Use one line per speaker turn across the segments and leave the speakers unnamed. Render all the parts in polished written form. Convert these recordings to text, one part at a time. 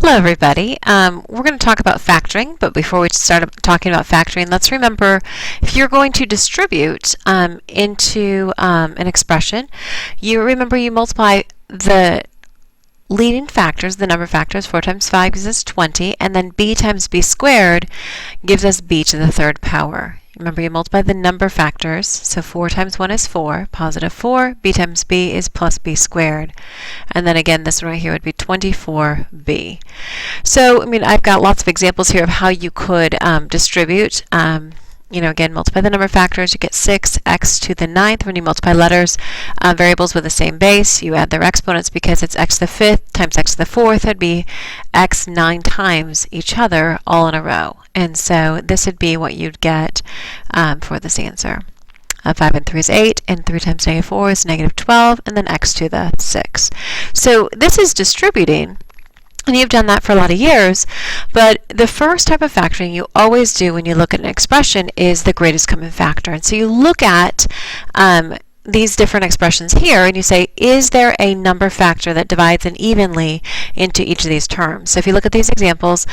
Hello everybody. We're going to talk about factoring, but before we start talking about factoring, let's remember if you're going to distribute into an expression, you multiply the leading factors, the number factors. 4 times 5 gives us 20, and then b times b squared gives us b to the third power. Remember, you multiply the number factors, so 4 times 1 is 4, positive 4, b times b is plus b squared. And then again, this one right here would be 24b. So, I've got lots of examples here of how you could distribute. Again, multiply the number factors, you get 6x to the 9th. When you multiply letters, variables with the same base, you add their exponents because it's x to the 5th times x to the 4th. It'd be x 9 times each other all in a row. And so this would be what you'd get for this answer. 5 and 3 is 8, and 3 times negative 4 is negative 12, and then x to the 6. So this is distributing. And you've done that for a lot of years, but the first type of factoring you always do when you look at an expression is the greatest common factor. And so you look at these different expressions here and you say, is there a number factor that divides evenly into each of these terms? So if you look at these examples,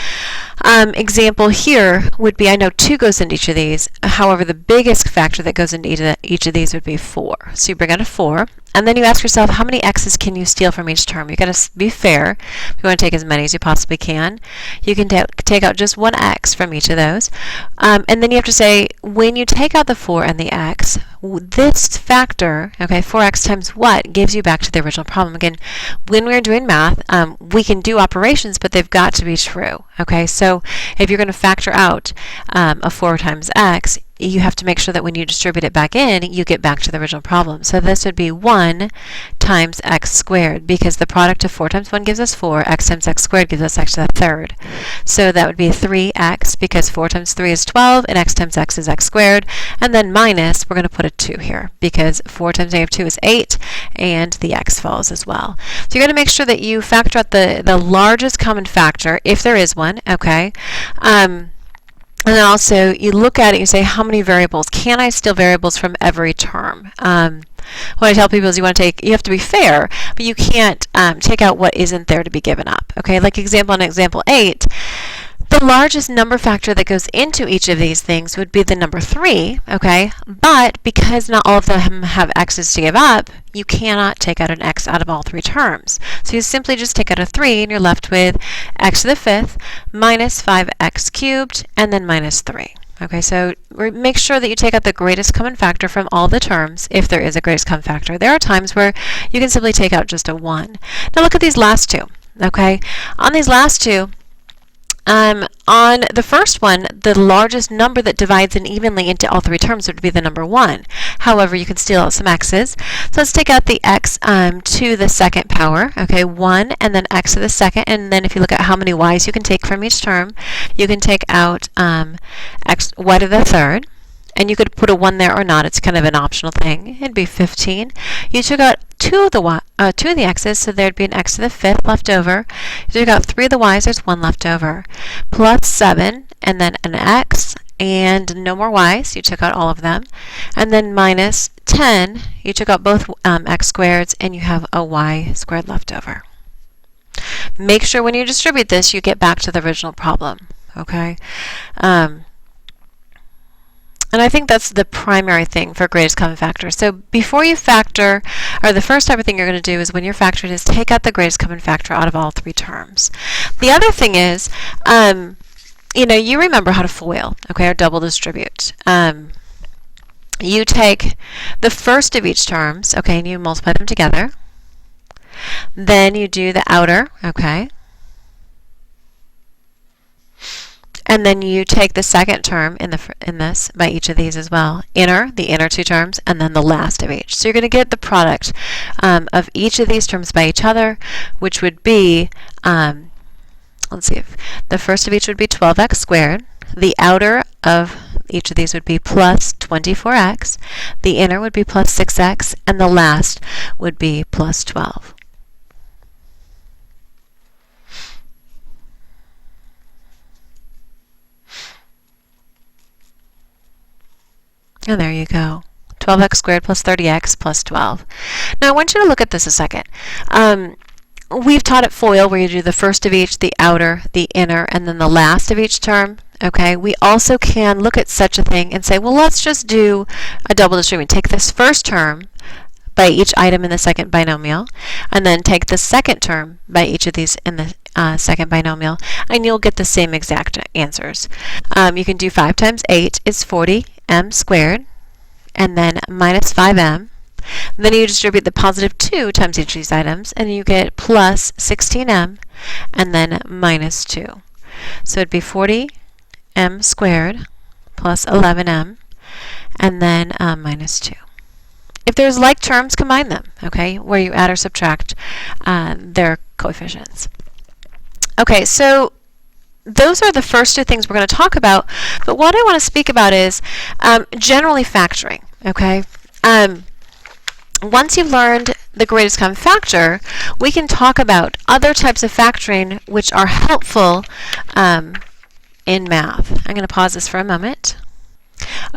example here would be, I know 2 goes into each of these. However, the biggest factor that goes into each of these would be 4. So you bring out a 4. And then you ask yourself, how many x's can you steal from each term? You've got to be fair. You want to take as many as you possibly can. You can take out just one x from each of those. And then you have to say, when you take out the 4 and the x, this factor, okay, 4x times what, gives you back to the original problem. Again, when we're doing math, we can do operations, but they've got to be true. Okay, so if you're going to factor out a 4 times x, you have to make sure that when you distribute it back in, you get back to the original problem. So this would be 1 times x squared, because the product of 4 times 1 gives us 4, x times x squared gives us x to the third. So that would be 3x, because 4 times 3 is 12, and x times x is x squared. And then minus, we're going to put a 2 here, because 4 times negative 2 is 8, and the x falls as well. So you're going to make sure that you factor out the largest common factor, if there is one, okay? And then also, you look at it and you say, how many variables? Can I steal variables from every term? What I tell people is you have to be fair, but you can't take out what isn't there to be given up. Okay, like on example 8, the largest number factor that goes into each of these things would be the number 3, okay? But because not all of them have x's to give up, you cannot take out an x out of all 3 terms. So you simply just take out a 3 and you're left with x to the 5th minus 5x cubed and then minus 3. Okay, so make sure that you take out the greatest common factor from all the terms if there is a greatest common factor. There are times where you can simply take out just a 1. Now look at these last two, okay? On these last two, on the first one, the largest number that divides evenly into all 3 terms would be the number 1. However, you can steal out some x's. So let's take out the x to the second power. Okay, 1 and then x to the second. And then if you look at how many y's you can take from each term, you can take out y to the third. And you could put a 1 there or not. It's kind of an optional thing. It'd be 15. You took out 2 of the x's, so there'd be an x to the 5th left over. You took out 3 of the y's, there's 1 left over. Plus 7, and then an x, and no more y's. You took out all of them. And then minus 10, you took out both x squareds, and you have a y squared left over. Make sure when you distribute this, you get back to the original problem. Okay? And I think that's the primary thing for greatest common factor. So before you factor, or the first type of thing you're going to do is when you're factoring is take out the greatest common factor out of all 3 terms. The other thing is, you remember how to FOIL, okay, or double distribute. You take the first of each terms, okay, and you multiply them together. Then you do the outer, okay. And then you take the second term in this by each of these as well. The inner 2 terms, and then the last of each. So you're going to get the product of each of these terms by each other, which would be, let's see, if the first of each would be 12x squared. The outer of each of these would be plus 24x. The inner would be plus 6x. And the last would be plus 12. And there you go. 12x squared plus 30x plus 12. Now I want you to look at this a second. we've taught at FOIL where you do the first of each, the outer, the inner, and then the last of each term. Okay, we also can look at such a thing and say, well, let's just do a double distribution. Take this first term by each item in the second binomial, and then take the second term by each of these in the second binomial, and you'll get the same exact answers. You can do 5 times 8 is 40m squared, and then minus 5m. Then you distribute the positive 2 times each of these items, and you get plus 16m, and then minus 2. So it'd be 40m squared plus 11m, and then minus 2. If there's like terms, combine them, okay, where you add or subtract their coefficients. Okay, so those are the first 2 things we're going to talk about, but what I want to speak about is generally factoring, okay? Once you've learned the greatest common factor, we can talk about other types of factoring which are helpful in math. I'm going to pause this for a moment.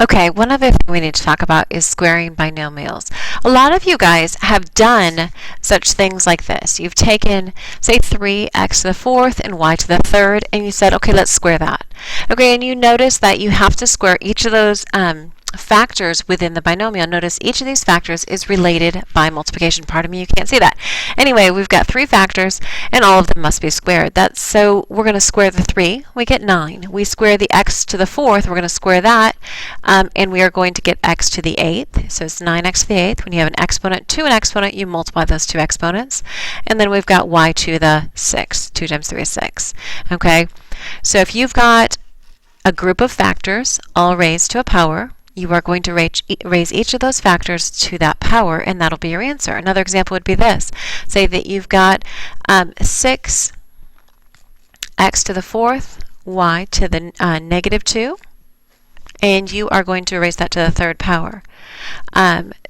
Okay, one other thing we need to talk about is squaring binomials. A lot of you guys have done such things like this. You've taken, say, 3x to the 4th and y to the 3rd, and you said, okay, let's square that. Okay, and you notice that you have to square each of those factors within the binomial. Notice each of these factors is related by multiplication. Pardon me, you can't see that. Anyway, we've got 3 factors, and all of them must be squared. So we're going to square the 3. We get 9. We square the x to the 4th. We're going to square that, and we are going to get x to the 8th. So it's 9x to the 8th. When you have an exponent to an exponent, you multiply those 2 exponents. And then we've got y to the 6th. 2 times 3 is 6. Okay? So if you've got a group of factors all raised to a power, you are going to raise each of those factors to that power, and that'll be your answer. Another example would be this. Say that you've got 6x to the 4th, y to the negative 2, and you are going to raise that to the 3rd power.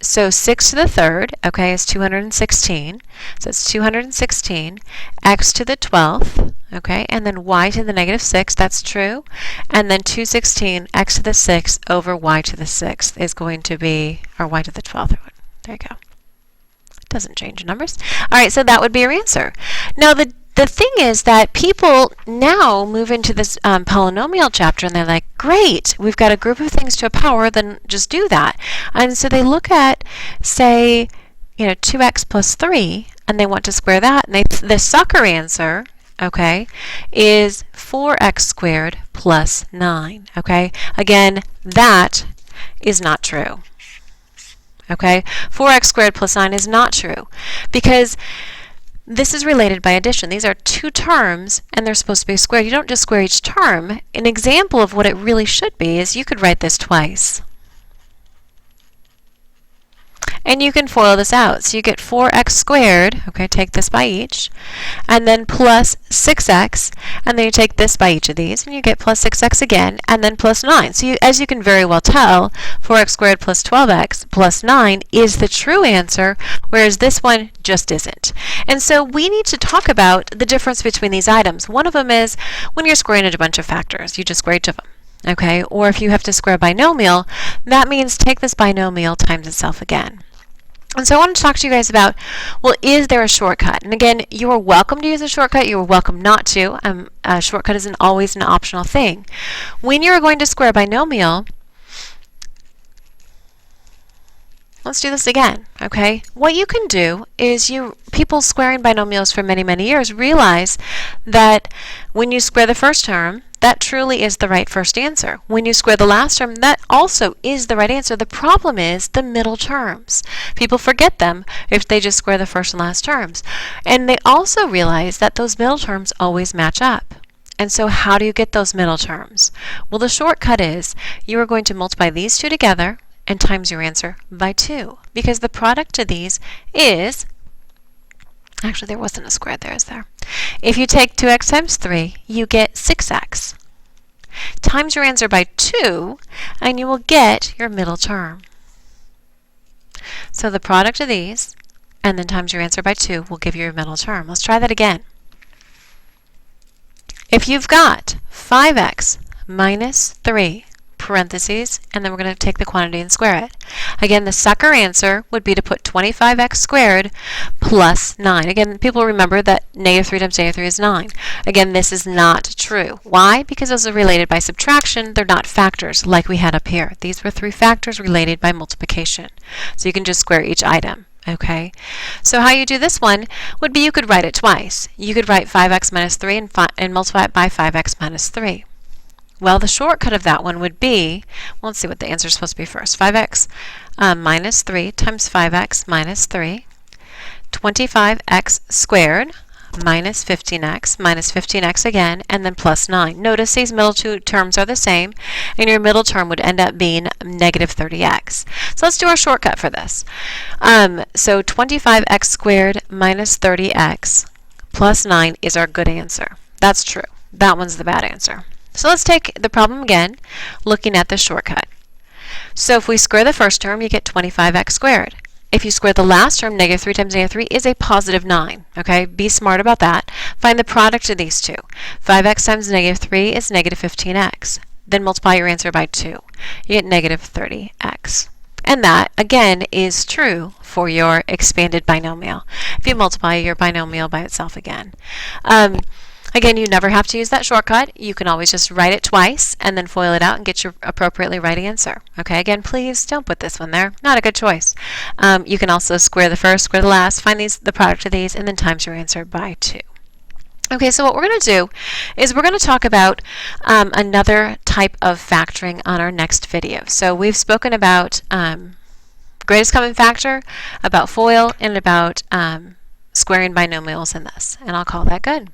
So 6 to the 3rd, okay, is 216. So it's 216. X to the 12th, okay, and then y to the negative 6, that's true. And then 216, x to the 6th over y to the 6th is going to be, or y to the 12th. There you go. Doesn't change numbers. All right, so that would be your answer. Now, the thing is that people now move into this polynomial chapter, and they're like, great, we've got a group of things to a power, then just do that. And so they look at, say, 2x plus 3, and they want to square that, and the sucker answer, okay, is 4x squared plus 9, okay? Again, that is not true, okay? 4x squared plus 9 is not true, because this is related by addition. These are 2 terms, and they're supposed to be squared. You don't just square each term. An example of what it really should be is you could write this twice. And you can FOIL this out. So you get 4x squared, okay, take this by each, and then plus 6x, and then you take this by each of these, and you get plus 6x again, and then plus 9. So as you can very well tell, 4x squared plus 12x plus 9 is the true answer, whereas this one just isn't. And so we need to talk about the difference between these items. One of them is when you're squaring a bunch of factors, you just square each of them. Okay, or if you have to square a binomial, that means take this binomial times itself again. And so I want to talk to you guys about, well, is there a shortcut? And again, you are welcome to use a shortcut. You are welcome not to. A shortcut isn't always an optional thing. When you're going to square a binomial, let's do this again, okay? What you can do is people squaring binomials for many, many years realize that when you square the first term, that truly is the right first answer. When you square the last term, that also is the right answer. The problem is the middle terms. People forget them if they just square the first and last terms. And they also realize that those middle terms always match up. And so how do you get those middle terms? Well, the shortcut is you are going to multiply these 2 together and times your answer by 2. Because the product of these is, actually there wasn't a square there, is there? If you take 2x times 3, you get 6x. Times your answer by 2, and you will get your middle term. So the product of these, and then times your answer by 2, will give you your middle term. Let's try that again. If you've got 5x minus 3 parentheses, and then we're going to take the quantity and square it. Again, the sucker answer would be to put 25x squared plus 9. Again, people remember that negative 3 times negative 3 is 9. Again, this is not true. Why? Because those are related by subtraction. They're not factors like we had up here. These were 3 factors related by multiplication. So you can just square each item. Okay, so how you do this one would be you could write it twice. You could write 5x minus 3 and multiply it by 5x minus 3. Well, the shortcut of that one would be, well, let's see what the answer is supposed to be first. 5x minus 3 times 5x minus 3, 25x squared minus 15x again, and then plus 9. Notice these middle two terms are the same, and your middle term would end up being negative 30x. So let's do our shortcut for this. So 25x squared minus 30x plus 9 is our good answer. That's true. That one's the bad answer. So let's take the problem again, looking at the shortcut. So if we square the first term, you get 25x squared. If you square the last term, negative 3 times negative 3 is a positive 9. Okay, be smart about that. Find the product of these two. 5x times negative 3 is negative 15x. Then multiply your answer by 2. You get negative 30x. And that, again, is true for your expanded binomial. If you multiply your binomial by itself again. Again, you never have to use that shortcut. You can always just write it twice and then FOIL it out and get your appropriately right answer. Okay, again, please don't put this one there. Not a good choice. You can also square the first, square the last, find the product of these, and then times your answer by 2. Okay, so what we're going to do is we're going to talk about another type of factoring on our next video. So we've spoken about greatest common factor, about FOIL, and about squaring binomials in this. And I'll call that good.